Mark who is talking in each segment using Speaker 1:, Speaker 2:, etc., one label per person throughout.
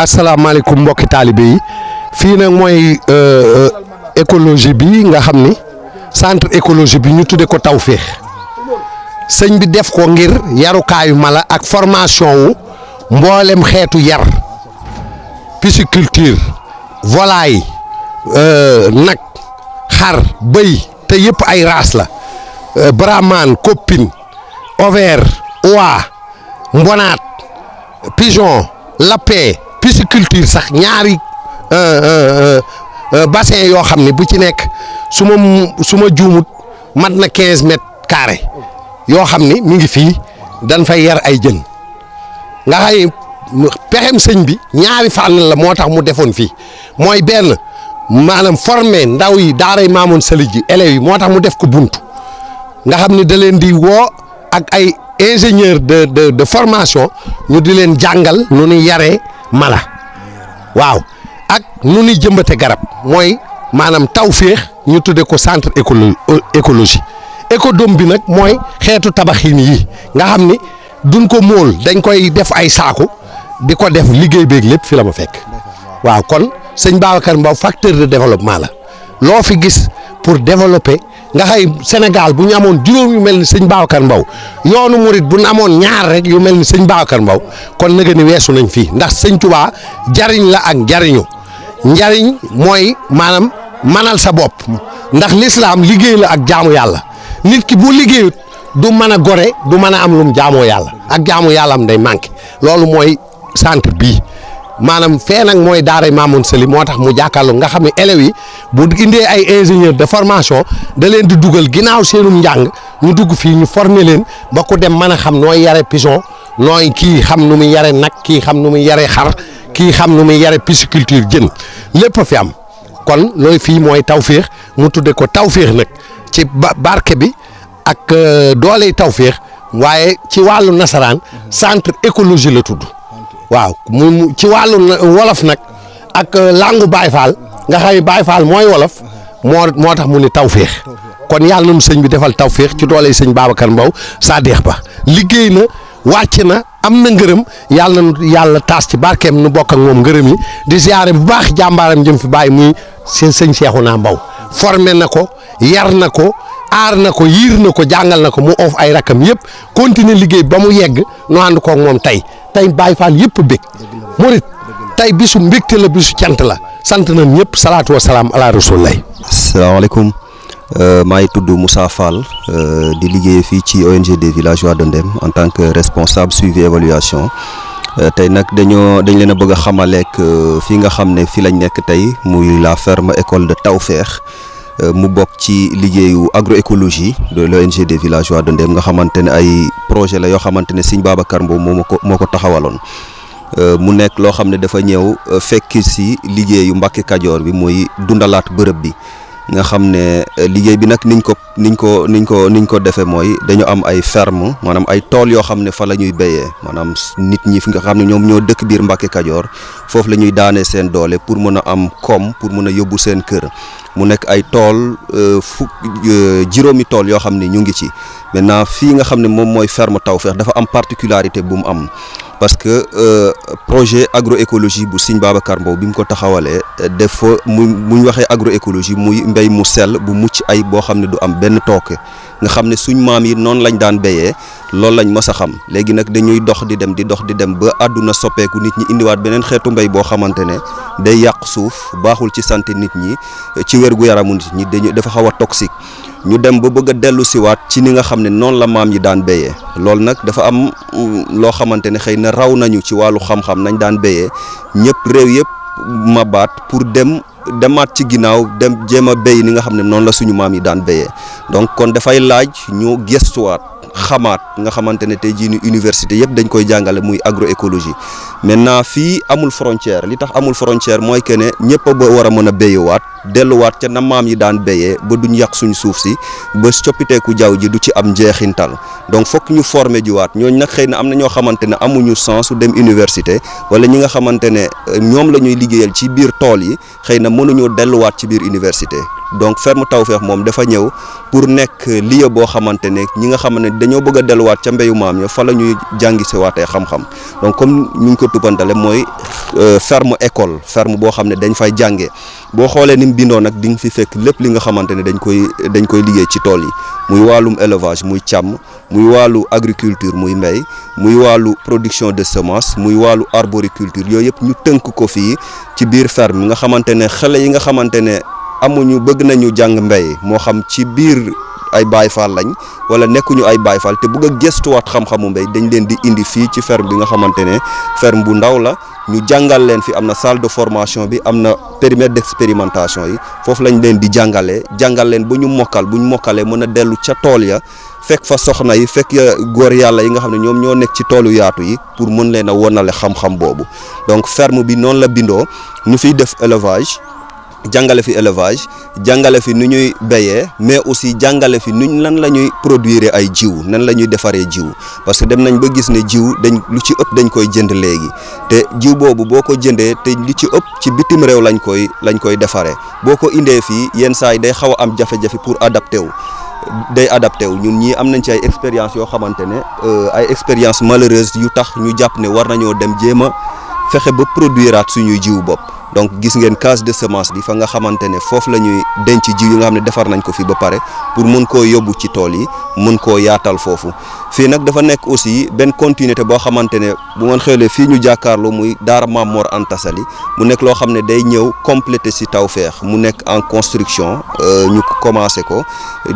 Speaker 1: asalaamaaleykum mbokki taalibe yi fii nag mooy écologie bi nga xam ni centre écologie bi ñu tudde ko Tawfekh sëñ bi def ko ngir yarukaayu mala ak formation wu mboolem xeetu yar pisciculture volaille nag xar bëy te yëpp ay race la brahman copine over oie mbonaat pigeon lapin pisciculture sax ñaari bassin yoo xam ne bu ci nekk su ma juumut mat na 15 mètres carrés yoo xam ni mi ngi fii dañ fay yar ay jën nga xay pexem sëñ bi ñaari fànn la moo tax mu defoon fii mooy benn maanaam formé ndaw yi daaray Maamoon Sali ji élèves yi moo tax mu def ko buntu nga xam ni da leen di woo ak ay ingénieur de formation ñu di leen jàngal nu ñuy yaree mala waaw ak nu ñuy jëmbate garab mooy maanaam Tawfekh ñu tudde ko centre écologie écodome bi nag mooy xeetu tabaxin yi nga xam ni duñ ko móol dañ koy def ay saaku di ko def liggéey beeg lépp fi la ma fekk waaw kon sëñ Babacar Mbow facteur de développement la loo fi gis pour développer nga xay Sénégal bu ñu amoon juróom yu mel ni sëñ Babacar Mbow yoonu murit bu ñu amoon ñaar rek yu mel ni sëñ Babacar Mbow kon nag ni weesu nañ fii ndax sëñ Touba jariñ la ak njariñu njariñ mooy maanaam manal sa bopp ndax l'islam liggéey la ak jaamu yàlla nit ki bu liggéeyut du mën a gore du mën a am lum jaamoo yàlla ak jaamu yàlla am day manqué loolu mooy centre bii maanaam fee nag mooy daaray Maamoon Sali moo tax mu jàkkaarloo nga xam ne élèves yi bu indee ay ingénieur de formation da leen di dugal ginnaaw seenum njàng ñu dugg fii ñu former leen ba ku dem mën a xam nooy yare pigeon nooy kii xam nu muy yare nag kii xam nu muy yare xar kii xam nu muy yare pisciculture jën lépp a fi am kon loolu fii mooy Tawfekh mu tudde ko Tawfekh nag ci barke bi ak dooley Tawfekh waaye ci wàllu nasaraan centre écologie la tudd waaw mu ci wàllu wolof nag ak langu Baye Fall nga xam ne Baye Fall mooy wolof moo tax mu ni Tawfekh kon yàlla nañu sëñ bi defal Tawfekh ci dooley sëñ Babacar Mbow Sadex Ba liggéey na wàcc na am na ngërëm yàlla na yàlla taas ci barkeem nu bokk ak moom ngërëm yi di ziare bu baax jàmbaaram jëm fi bàyyi muy sëñ Cheikhouna Mbow formé na ko yar na ko aar na ko yiir na ko jàngal na ko mu oof ay rakam yëpp continuer liggéey ba mu yegg nu ànd koog moom tey Baye Fall yëpp bég murit tey bisu mbégte la bisu cant la sant nañ ñëpp salaatu wa salaam ala rasulillah.
Speaker 2: asalaamaaleykum maa ngi tudd Moussa Fall di liggéey fii ci ONG des villageois de Ndem en tant que responsable suivi évaluation tey nag dañ leen a bëgg a xamaleek fii nga xam ne fii lañ nekk tey muy la ferme école de Tawfekh mu bokk ci liggéeyu agroécologie de l'ONG des villageois de Ndem nga xamante ne ay projet la yoo xamante ne sëñ Babacar Mbow moo ko taxawaloon mu nekk loo xam ne dafa ñëw fekk si liggéeyu Mbàkke Kajoor bi muy dundalaat bërëb bi nga xam ne liggéey bi nag niñ ko defee mooy dañu am ay ferme maanaam ay tool yoo xam ne fa la ñuy béyee maanaam nit ñi fi nga xam ne ñoom ñoo dëkk biir Mbàkke Kajoor foofu la ñuy daanee seen doole pour mën a am koom pour mën a yóbbu seen kër mu nekk ay tool juróomi tool yoo xam ne ñu ngi ci maintenant fii nga xam ne moom mooy ferme Tawfekh dafa am particularité bu mu am parce que projet agroécologie bu Sëñ Babacar Mbow bi mu ko taxawalee def fa mu ñu waxee agroécologie muy mbéy mu sell bu mucc ay boo xam ne du am benn tooke nga xam ne suñ maam yi noonu lañ daan béyee loolu lañ mës a xam léegi nag dañuy dox di dem ba àdduna soppeeku nit ñi indiwaat beneen xeetu mbéy boo xamante ne day yàq suuf baaxul ci santé nit ñi ci wérgu yaramu nit ñi dafa xaw a toxique ñu dem ba bëgg a dellu siwaat ci ni nga xam ne noonu la maam yi daan béyee loolu nag dafa am loo xamante ne xëy na raw nañu ci wàllu xam-xam nañ daan béyee ñëpp réew yëpp mabaat pour demaat ci ginnaaw dem jéem a béy ni nga xam ne noonu la suñu maam yi daan béyee donc kon dafay laaj ñu gestuwaat xamaat nga xamante ne tey jii ni université yëpp dañ koy jàngale muy agroécologie maintenant fii amul frontière li tax amul frontière mooy que ne ñëpp a ba war a mën a béyewaat delluwaat ca na maam yi daan béyee ba duñ yàq suñu suuf si ba coppiteeku jaww ji du ci am njeexintal donc fokk ñu former jiwaat ñooñu nag xëy na am na ñoo xamante ne amuñu sens su dem université wala ñi nga xamante ne ñoom la ñuy liggéeyal ci biir tool yi xëy na mënuñoo delluwaat ci biir université donc ferme Tawfekh moom dafa ñëw pour nekk lieu boo xamante ne ñi nga xam ne dañoo bëgg a delluwaat ca mbéyu maam ya fa la ñuy jàngi si waatee xam-xam donc comme ñu ngi ko tuppantale mooy ferme école ferme boo xam ne dañ fay jàngee boo xoolee ni mu bindoo nag di nga fi fekk lépp li nga xamante ne dañ koy liggéey ci tool yi muy wàllum élevage muy càmm muy wàllu agriculture muy mbéy muy wàllu production de semence muy wàllu arboriculture yooyu yëpp ñu tënk ko fii ci biir ferme yi nga xamante ne xale yi nga xamante ne amuñu bëgg nañu jàng mbéy moo xam ci biir ay Baay Faal lañ wala nekkuñu ay Baay Faal te bëgg a gëstuwaat xam-xamu mbéy dañ leen di indi fii ci ferme bi nga xamante ne ferme bu ndaw la ñu jàngal leen fi am na salle de formation bi am na périmètre d'expérimentation yi foofu lañ leen di jàngal leen ba ñu mokkal bu ñu mokkalee mën a dellu ca tool ya fekk fa soxna yi fekk góor yàlla yi nga xam ne ñoom ñoo nekk ci toolu yaatu yi pour mën leen a wonale xam-xam boobu donc ferme bi noonu la bindoo ñu fiy def élevage jàngale fi élevage jàngale fi nu ñuy béyee mais aussi jàngale fi nuñ lan la ñuy produire ay jiw nan la ñuy defaree jiw parce que dem nañ ba gis ne jiw dañ lu ci ëpp dañ koy jënd léegi te jiw boobu boo ko jëndee te li ci ëpp ci bitim réew lañ koy defaree boo ko indee fii yenn saa yi day xaw a am jafe-jafe pour adapté wu ñun ñii am nañ ci ay expérience yoo xamante ne ay expérience malheureuse yu tax ñu jàpp ne war nañoo dem jéem a fexe ba produiraat suñuy jiw bopp donc gis ngeen case de semence bi fa nga xamante ne foofu la ñuy denc jiw yi nga xam ne defar nañ ko fi ba pare pour mën koo yóbbu ci tool yi mën koo yaatal foofu fii nag dafa nekk aussi benn continuité boo xamante ne bu ngeen xoolee fii ñu jàkkaarloo muy Daara Maam Mor Anta Sali mu nekk loo xam ne day ñëw complété si Tawfekh mu nekk en construction ñu commencé ko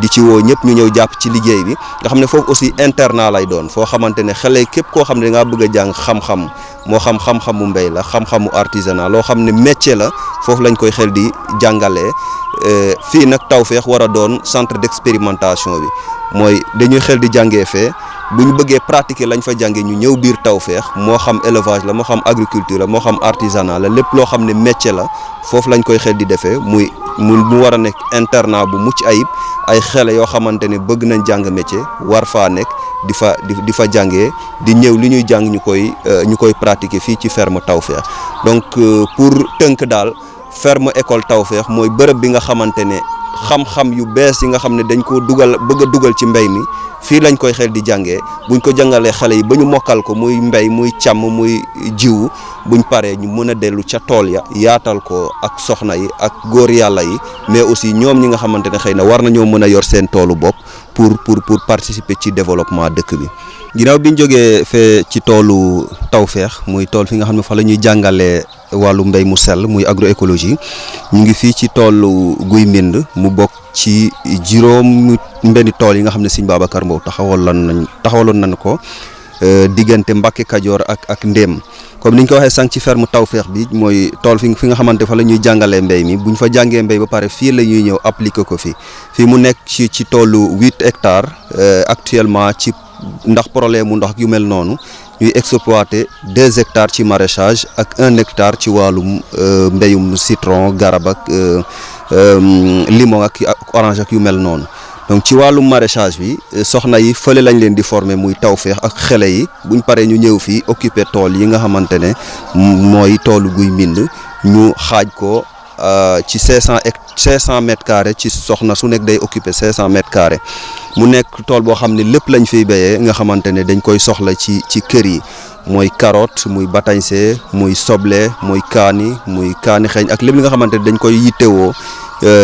Speaker 2: di ci woo ñëpp ñu ñëw jàpp ci liggéey bi nga xam ne foofu aussi internat lay doon foo xamante ne xale képp koo xam ne da ngaa bëgg a jàng xam-xam moo xam xam-xamu mbéy la xam-xamu artisanat loo xam ne métier la foofu lañ koy xel di jàngalee fii nag Tawfekh war a doon centre d'expérimentation bi mooy dañuy xel di jàngee fee bu ñu bëggee pratiquer lañ fa jàngee ñu ñëw biir Tawfekh moo xam élevage la moo xam agriculture la moo xam artisanat la lépp loo xam ne métier la foofu lañ koy xel di defee mu war a nekk internat bu mucc ayib ay xale yoo xamante ne bëgg nañ jàng métier war faa nekk di fa jàngee di ñëw li ñuy jàng ñu koy pratiquer fii ci ferme Tawfekh donc pour tënk daal ferme école Tawfekh mooy bërëb bi nga xamante ne xam-xam yu bees yi nga xam ne dañ koo bëgg a dugal ci mbéy mi fii lañ koy xel di jàngee buñ ko jàngalee xale yi ba ñu mokkal ko muy mbéy muy càmm muy jiwu buñ paree ñu mën a dellu ca tool ya yaatal ko ak soxna yi ak góor yàlla yi mais aussi ñoom ñi nga xamante ne xëy na war nañoo mën a yor seen toolu bopp pour participer ci développement dëkk bi. ginnaaw bi ñu jógee fee ci toolu Tawfekh muy tool fi nga xam ne fa la ñuy jàngalee wàllu mbéy mu sell muy agroécologie ñu ngi fii ci toolu Guy Mbind mu bokk ci juróom mbenni tool yi nga xam ne Sëñ Babacar Mbow taxawaloon nañ ko diggante Mbàkke Kajoor ak Ndéem comme niñ ko waxee sànq ci ferme Tawfekh bi mooy tool fi nga xamante fa la ñuy jàngalee mbéy mi buñ fa jàngee mbéy ba pare fii la ñuy ñëw appliquer ko fii mu nekk ci toolu 8 hectares actuellement ci ndax problème mu ndox yu mel noonu ñuy exploiter 2 hectares ci maraîchage ak 1 hectare ci wàllum mbéyum citron garab ak limon ak orange ak yu mel noonu donc ci wàllum maraîchage bi soxna yi fële lañ leen di former muy Tawfekh ak xale yi buñ paree ñu ñëw fii occuper tool yi nga xamante ne mooy toolu Guy Mbind ñu xaaj ko ci 500 mètres carrés ci soxna su nekk day occuper 500 mètres carrés mu nekk tool boo xam ne lépp lañ fiy béyee nga xamante ne dañ koy soxla ci kër yi mooy carotte muy batañse muy soble muy kaani xeeñ ak lépp li nga xamante ne dañ koy yittewoo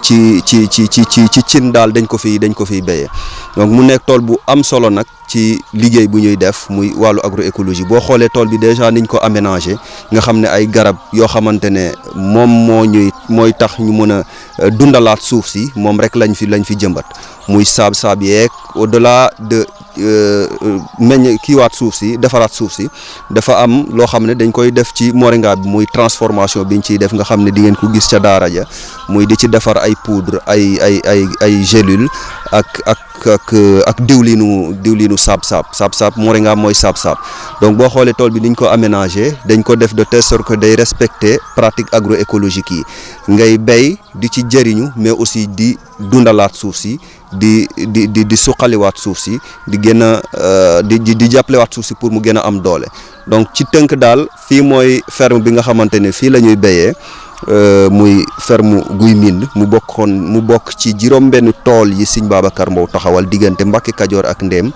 Speaker 2: ci cin daal dañ ko fiy béyee donc mu nekk tool bu am solo nag ci liggéey bu ñuy def muy wàllu agroécologie boo xoolee tool bi déjà niñ ko aménagé nga xam ne ay garab yoo xamante ne moom mooy tax ñu mën a dundalaat suuf si moom rek lañ fi jëmbat muy saab yeeg au delà de kiiwaat suuf si defaraat suuf si dafa am loo xam ne dañ koy def ci moringa bi muy transformation biñ ciy def nga xam ne di ngeen ko gis ca daara ja muy di ci defar ay poudre ay gélule ak diwlinu saab moringa mooy saab donc boo xoolee tool bi niñ ko aménagé dañ ko def de telle sorte que day respecter pratique agroécologique yi ngay béy di ci jëriñu mais aussi di dundalaat suuf si di suqaliwaat suuf si di gën a di jàppalewaat suuf si pour mu gën a am doole donc ci tënk daal fii mooy ferme bi nga xamante ne fii la ñuy béyee muy ferme Guy Mbind mu bokk ci juróom-benn tool yi Sëñ Babacar Mbow taxawal diggante Mbàkke Kajoor ak Ndéem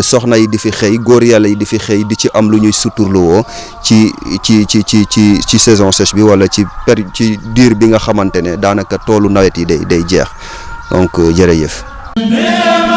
Speaker 2: soxna yi di fi xëy góor yàlla yi di fi xëy di ci am lu ñuy suturluwoo ci saison sèche bi wala ci diir bi nga xamante ne daanaka toolu nawet yi day jeex donc jërëjëf.